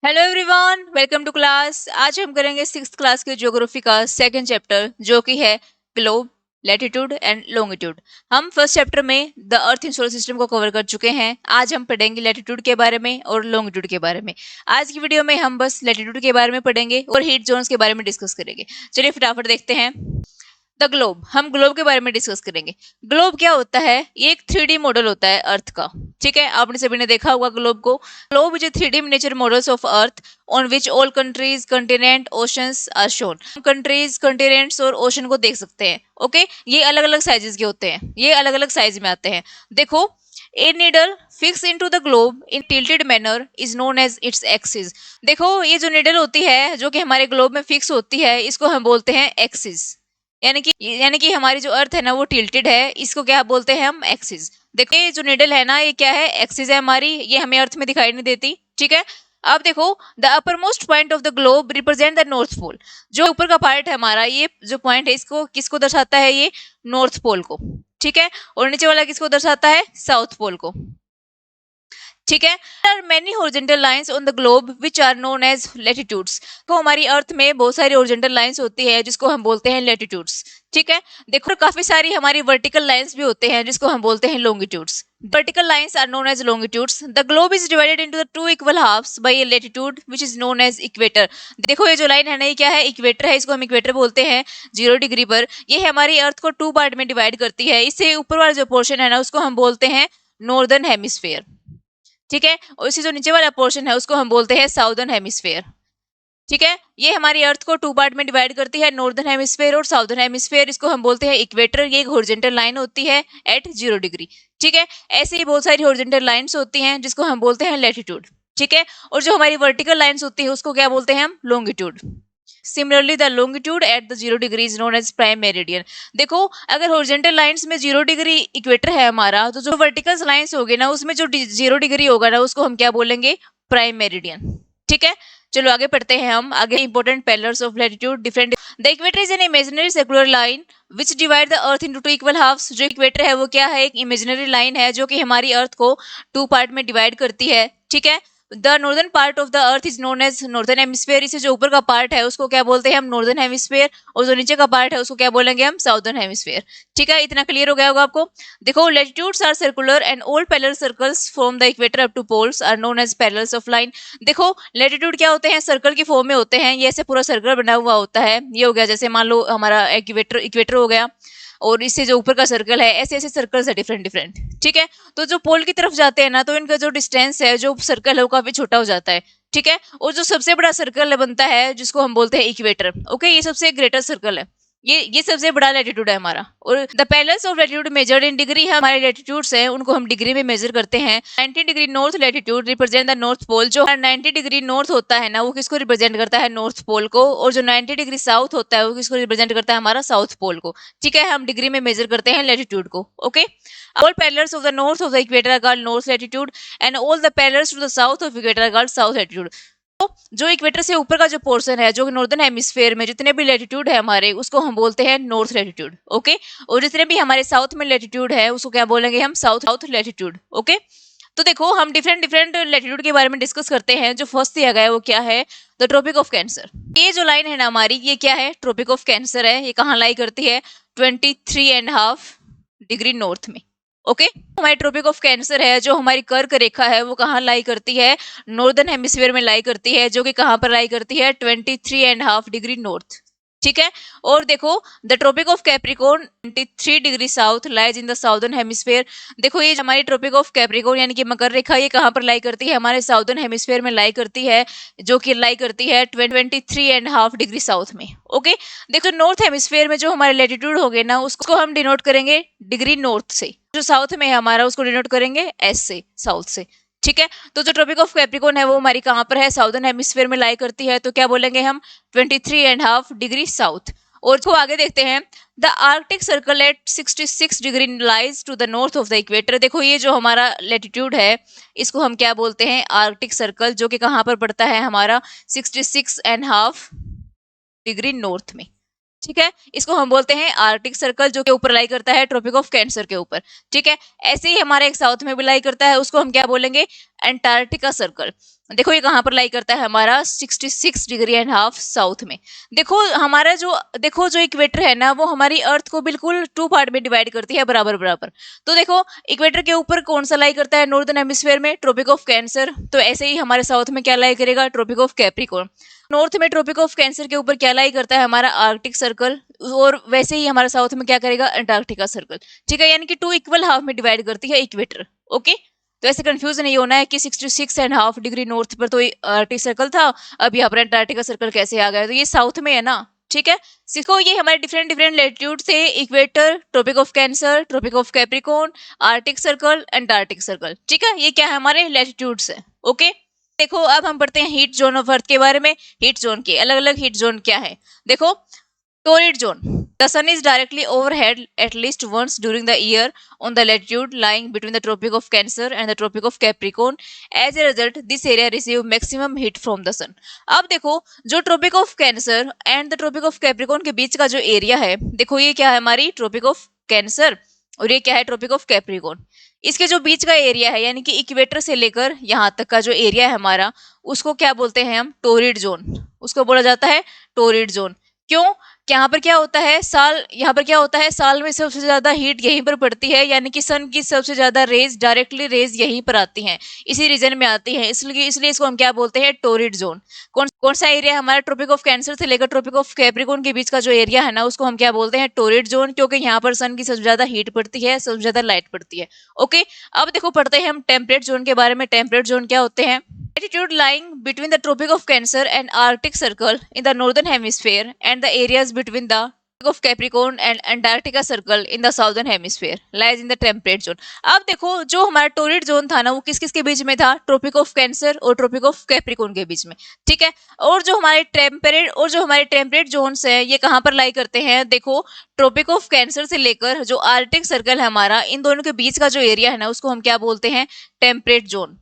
Hello everyone, welcome to class. आज हम करेंगे सिक्स क्लास के ज्योग्राफी का सेकंड चैप्टर जो कि है ग्लोब, लैटिट्यूड एंड लॉन्गिट्यूड। हम फर्स्ट चैप्टर में the earth in solar system को कवर कर चुके हैं। आज हम पढ़ेंगे लैटिट्यूड के बारे में और लॉन्गिट्यूड के बारे में। आज की वीडियो में हम बस लैटिट्यूड के बारे में पढ़ेंगे और हीट जोन्स के बारे में डिस्कस करेंगे। चलिए फटाफट देखते हैं। द ग्लोब, हम ग्लोब के बारे में डिस्कस करेंगे। ग्लोब क्या होता है? ये एक 3D मॉडल होता है अर्थ का। ठीक है, आपने सभी ने देखा होगा ग्लोब को। Globe is a 3D miniature models of earth on which all countries, continent, oceans are shown. Countries, continents और ओशन को देख सकते हैं। ओके, ये अलग अलग साइजेस के होते हैं, ये अलग अलग साइज में आते हैं। देखो, a needle fix into the globe in tilted manner is known as its axis. देखो, ये जो नीडल होती है जो कि हमारे ग्लोब में फिक्स होती है, इसको हम बोलते हैं एक्सिस। यानी कि हमारी जो अर्थ है ना वो टिल्टेड है, इसको क्या बोलते हैं हम? एक्सिस। देखो, ये जो निडल है ना ये क्या है? एक्सिस है हमारी। ये हमें अर्थ में दिखाई नहीं देती। ठीक है, अब देखो, the upper most point of the globe represent the north pole. जो ऊपर का पार्ट है हमारा, ये जो पॉइंट है इसको किसको दर्शाता है? ये नॉर्थ पोल को। ठीक है, और नीचे वाला किसको दर्शाता है? साउथ पोल को। ठीक है, there are many horizontal lines on the globe which are known as latitudes। तो हमारी अर्थ में बहुत सारी horizontal lines होती है जिसको हम बोलते हैं latitudes। ठीक है, देखो काफी सारी हमारी vertical lines भी होते हैं जिसको हम बोलते हैं longitudes। Vertical lines are known as longitudes। The globe is divided into the two equal halves by a latitude which is known as equator। देखो, ये जो लाइन है ना ये क्या है? इक्वेटर है, इसको हम इक्वेटर बोलते हैं। 0 डिग्री पर ये हमारी अर्थ को 2 पार्ट में डिवाइड करती है। इससे ऊपर वाला जो पोर्शन है ना उसको हम बोलते हैं नॉर्दर्न हेमिस्फेयर। ठीक है, और इसी जो नीचे वाला पोर्शन है उसको हम बोलते हैं साउदर्न हेमिस्फेयर। ठीक है, ये हमारी अर्थ को 2 पार्ट में डिवाइड करती है, नॉर्दर्न हेमिस्फेयर और साउदर्न हेमिस्फेयर। इसको हम बोलते हैं इक्वेटर। ये एक हॉरिजॉन्टल लाइन होती है एट 0 डिग्री। ठीक है, ऐसे ही बहुत सारी हॉरिजॉन्टल लाइंस होती हैं जिसको हम बोलते हैं लैटिट्यूड। ठीक है, और जो हमारी वर्टिकल लाइंस होती है उसको क्या बोलते हैं हम? Longitude. Similarly the longitude at the 0 degree is known as prime meridian. देखो, अगर हॉरिजॉन्टल लाइंस में 0 डिग्री इक्वेटर है हमारा, तो जो वर्टिकल लाइंस होगी ना उसमें जो 0 डिग्री होगा ना उसको हम क्या बोलेंगे? Prime meridian. ठीक है, चलो आगे पढ़ते हैं हम। आगे important parallels of latitude different. The equator is an imaginary circular line which divide the earth into 2 equal halves. जो इक्वेटर है वो क्या है? एक इमेजिनरी लाइन है जो कि हमारी अर्थ को 2 पार्ट में डिवाइड करती है। ठीक है, the northern part of the earth is known as northern hemisphere. इसे जो ऊपर का पार्ट है उसको क्या बोलते हैं हम? Northern hemisphere. और जो नीचे का पार्ट है उसको क्या बोलेंगे हम? Southern hemisphere. ठीक है, इतना क्लियर हो गया होगा आपको। देखो, latitudes are circular and all parallel circles from the equator up to poles are known as parallels of line. देखो, लैटिट्यूड क्या होते हैं? सर्कल की फॉर्म में होते हैं। ये ऐसे पूरा सर्कल बना हुआ होता है। ये हो गया, जैसे मान लो हमारा इक्वेटर इक्वेटर हो गया, और इससे जो ऊपर का सर्कल है ऐसे ऐसे सर्कल्स है डिफरेंट डिफरेंट। ठीक है, तो जो पोल की तरफ जाते हैं ना तो इनका जो डिस्टेंस है, जो सर्कल है वो काफी छोटा हो जाता है। ठीक है, और जो सबसे बड़ा सर्कल बनता है जिसको हम बोलते हैं इक्वेटर। ओके, ये सबसे ग्रेटर सर्कल है। ये सबसे बड़ा लैटिट्यूड है हमारा। और the parallels of latitude measured in degree, हमारे लैटिट्यूड्स हैं उनको हम डिग्री में मेजर करते हैं। 90 degree north latitude represent the north pole. जो 90 डिग्री नॉर्थ होता है ना वो किसको रिप्रेजेंट करता है? नॉर्थ पोल को। और जो 90 डिग्री साउथ होता है वो किसको रिप्रेजेंट करता है? हमारा साउथ पोल को। ठीक है, हम डिग्री में मेजर करते हैं लैटिट्यूड को। Okay, all parallels of the north of the equator are called north latitude and all the parallels to the south of equator are called south latitude। जो equator से ऊपर का जो पोर्शन है, जो नॉर्दर्न हेमिस्फीयर में जितने भी लैटिट्यूड है हमारे, उसको हम बोलते हैं नॉर्थ लैटिट्यूड। ओके, और जितने भी हमारे साउथ में लैटिट्यूड है उसको क्या बोलेंगे हम? South latitude. ओके, तो देखो हम डिफरेंट डिफरेंट लैटिट्यूड के बारे में डिस्कस करते हैं। जो फर्स्ट दिया गया है वो क्या है? The tropic of Cancer. ये जो लाइन है ना हमारी, ये क्या है? ट्रॉपिक ऑफ कैंसर है। ये कहाँ लाई करती है? 23.5 डिग्री नॉर्थ में। ओके, हमारी ट्रॉपिक ऑफ कैंसर है, जो हमारी कर्क रेखा है वो कहाँ लाई करती है? नॉर्दर्न हेमिस्फीयर में लाई करती है, जो कि कहाँ पर लाई करती है? 23.5 डिग्री नॉर्थ। ठीक है, और देखो the tropic of Capricorn 23 degree south lies in the southern hemisphere. देखो, ये हमारी ट्रॉपिक ऑफ कैप्रिकॉर्न यानी कि मकर रेखा, ये कहाँ पर लाई करती है? हमारे साउदर्न हेमिस्फीयर में लाई करती है, जो कि लाई करती है 23.5 डिग्री साउथ में। ओके, देखो नॉर्थ हेमिस्फीयर में जो हमारे लैटिट्यूड हो गए ना उसको हम डिनोट करेंगे डिग्री नॉर्थ से। जो साउथ में है हमारा उसको डिनोट करेंगे एस से, साउथ से। ठीक है, तो जो ट्रॉपिक ऑफ कैप्रिकॉर्न है वो हमारी कहाँ पर है? साउदर्न हेमिस्फीयर में लाई करती है, तो क्या बोलेंगे हम? 23.5 डिग्री साउथ। और इसको आगे देखते हैं। The Arctic circle at 66 degree lies to the north of the equator. देखो, ये जो हमारा लैटिट्यूड है इसको हम क्या बोलते हैं? आर्कटिक सर्कल, जो कि कहाँ पर पड़ता है हमारा? 66.5 डिग्री नॉर्थ में। ठीक है, इसको हम बोलते हैं आर्कटिक सर्कल, जो के ऊपर लाई करता है ट्रॉपिक ऑफ कैंसर के ऊपर। ठीक है, ऐसे ही हमारा एक साउथ में भी लाई करता है, उसको हम क्या बोलेंगे? Antarctica circle. देखो ये कहाँ पर लाई करता है हमारा 66 डिग्री एंड हाफ साउथ में। देखो हमारा जो इक्वेटर है ना वो हमारी अर्थ को बिल्कुल 2 पार्ट में डिवाइड करती है बराबर बराबर। तो देखो इक्वेटर के ऊपर कौन सा लाई करता है नॉर्दर्न हेमिस्फीयर में ट्रॉपिक ऑफ कैंसर, तो ऐसे ही हमारे साउथ में क्या लाई करेगा ट्रॉपिक ऑफ कैप्रिकॉर्न। नॉर्थ में ट्रॉपिक ऑफ कैंसर के ऊपर क्या लाई करता है हमारा आर्कटिक सर्कल, और वैसे ही हमारे साउथ में क्या करेगा अंटार्कटिका सर्कल। ठीक है, यानी कि 2 इक्वल हाफ में डिवाइड करती है इक्वेटर। ओके, तो ऐसे कंफ्यूज नहीं होना है कि 66.5 डिग्री नॉर्थ पर तो आर्कटिक सर्कल था, अब यहाँ पर अंटार्कटिका सर्कल कैसे आ गया, तो ये साउथ में है ना। ठीक है, सीखो ये हमारे डिफरेंट डिफरेंट लेटीट्यूड थे, equator, tropic of Cancer, tropic of Capricorn, Arctic circle, Antarctic circle. ठीक है, ये क्या है हमारे लेटीट्यूड्स है। ओके, देखो अब हम पढ़ते हैं हीट जोन ऑफ अर्थ के बारे में। हीट जोन के अलग अलग हीट जोन क्या है, देखो torrid zone, the sun is directly overhead at least once during the year on the latitude lying between the tropic of cancer and the tropic of capricorn. As a result this area receive maximum heat from the sun. अब देखो जो tropic of Cancer and the tropic of Capricorn के बीच का जो area है, देखो ये क्या है हमारी ट्रॉपिक ऑफ कैंसर और ये क्या है ट्रॉपिक ऑफ कैप्रिकॉर्न। इसके जो बीच का एरिया है यानी कि इक्वेटर से लेकर यहाँ तक का जो एरिया है हमारा, उसको क्या बोलते हैं हम टोरिड जोन, उसको बोला जाता है टोरिड जोन। क्यों, यहाँ पर क्या होता है साल में सबसे ज्यादा हीट यहीं पर पड़ती है, यानी कि सन की सबसे ज्यादा रेज डायरेक्टली रेज यहीं पर आती हैं, इसी रीजन में आती हैं, इसलिए इसको हम क्या बोलते हैं टोरिड जोन। कौन सा एरिया हमारा ट्रॉपिक ऑफ कैंसर से लेकर ट्रॉपिक ऑफ कैप्रिकॉर्न के बीच का जो एरिया है ना उसको हम क्या बोलते हैं टोरिड जोन, क्योंकि यहाँ पर सन की सबसे ज्यादा हीट पड़ती है, सबसे ज्यादा लाइट पड़ती है। ओके, अब देखो पढ़ते हैं हम टेम्परेट जोन के बारे में। टेम्परेट जोन क्या होते हैं, latitude lying between the Tropic of Cancer and Arctic Circle in the northern hemisphere and the areas between the Tropic of Capricorn and Antarctica Circle in the southern hemisphere lies in the temperate zone. अब देखो जो हमारा torrid zone था ना वो किस किस के बीच में था, ट्रॉपिक ऑफ कैंसर और ट्रॉपिक ऑफ कैप्रिकॉर्न के बीच में। ठीक है, और जो हमारे टेम्परेट जोन्स है ये कहाँ पर लाई करते हैं, देखो ट्रॉपिक ऑफ कैंसर से लेकर जो आर्कटिक सर्कल है हमारा, इन दोनों के बीच का जो एरिया है ना उसको हम क्या बोलते हैं टेम्परेट जोन।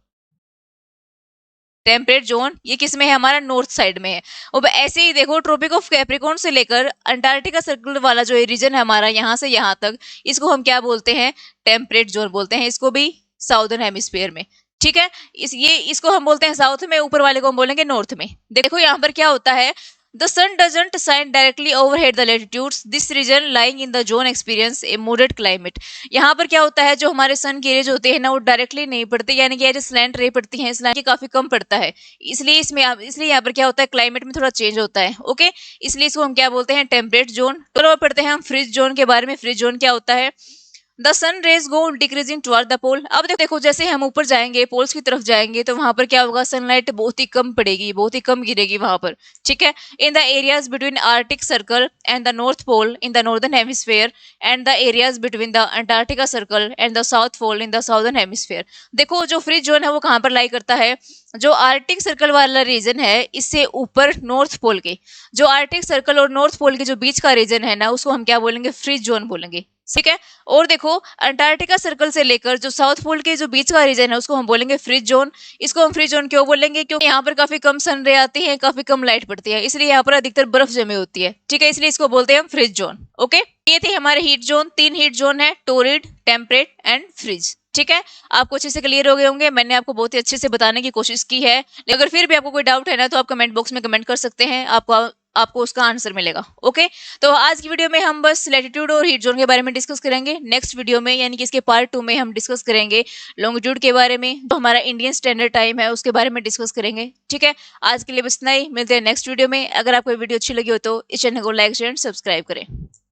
टेम्परेट जोन ये किस में है हमारा नॉर्थ साइड में है। और ऐसे ही देखो ट्रॉपिक ऑफ कैप्रिकॉर्न से लेकर अंटार्कटिका सर्कल वाला जो रीजन है हमारा यहाँ से यहाँ तक, इसको हम क्या बोलते हैं टेम्परेट जोन बोलते हैं, इसको भी साउदर्न हेमिस्फीयर में। ठीक है, इसको हम बोलते हैं साउथ में, ऊपर वाले को हम बोलेंगे नॉर्थ में। देखो यहाँ पर क्या होता है, The sun doesn't shine directly overhead the latitudes. This region lying in the zone experience a moderate climate. यहाँ पर क्या होता है जो हमारे सन की रेज होते हैं ना वो डायरेक्टली नहीं पड़ते, यानी कि एज स्लैंट रे पड़ती हैं, स्लैंट काफी कम पड़ता है, इसलिए यहाँ पर क्या होता है क्लाइमेट में थोड़ा चेंज होता है। ओके, इसलिए इसको हम क्या बोलते हैं टेम्परेट जोन। तो अब पढ़ते हैं हम फ्रिज जोन के बारे में। फ्रिज जोन क्या होता है, the sun rays go decreasing toward the pole. अब देखो जैसे हम ऊपर जाएंगे पोल्स की तरफ जाएंगे तो वहां पर क्या होगा, सनलाइट बहुत ही कम पड़ेगी, बहुत ही कम गिरेगी वहां पर। ठीक है, in the areas between Arctic circle and the north pole in the northern hemisphere and the areas between the Antarctica circle and the south pole in the southern hemisphere. देखो जो फ्रिज जोन है वो कहाँ पर लाई करता है, जो Arctic circle वाला रीजन है इससे ऊपर नॉर्थ पोल के, जो आर्कटिक सर्कल और नॉर्थ पोल के जो बीच का रीजन है ना उसको हम क्या बोलेंगे फ्रिज जोन बोलेंगे। ठीक है, और देखो अंटार्कटिका सर्कल से लेकर जो साउथ पोल के जो बीच का रीजन है उसको हम बोलेंगे फ्रिज जोन। इसको हम फ्रिज जोन क्यों बोलेंगे, क्योंकि यहाँ पर काफी कम सन रे आती है, काफी कम लाइट पड़ती है, इसलिए यहाँ पर अधिकतर बर्फ जमी होती है। ठीक है, इसलिए इसको बोलते हैं हम फ्रिज जोन। ओके, ये थे हमारे हीट जोन। 3 हीट जोन है, टोरिड, टेम्परेट एंड फ्रिज। ठीक है, आपको अच्छे से क्लियर हो गए होंगे, मैंने आपको बहुत ही अच्छे से बताने की कोशिश की है। अगर फिर भी आपको कोई डाउट है ना तो आप कमेंट बॉक्स में कमेंट कर सकते हैं, आपको उसका आंसर मिलेगा। ओके, तो आज की वीडियो में हम बस लैटिट्यूड और हीट जोन के बारे में डिस्कस करेंगे। नेक्स्ट वीडियो में यानी कि इसके पार्ट 2 में हम डिस्कस करेंगे लॉन्गिट्यूड के बारे में, जो हमारा इंडियन स्टैंडर्ड टाइम है उसके बारे में डिस्कस करेंगे। ठीक है, आज के लिए बस इतना ही, मिलते हैं नेक्स्ट वीडियो में। अगर आपको वीडियो अच्छी लगी हो तो इस चैनल को लाइक शेयर सब्सक्राइब करें।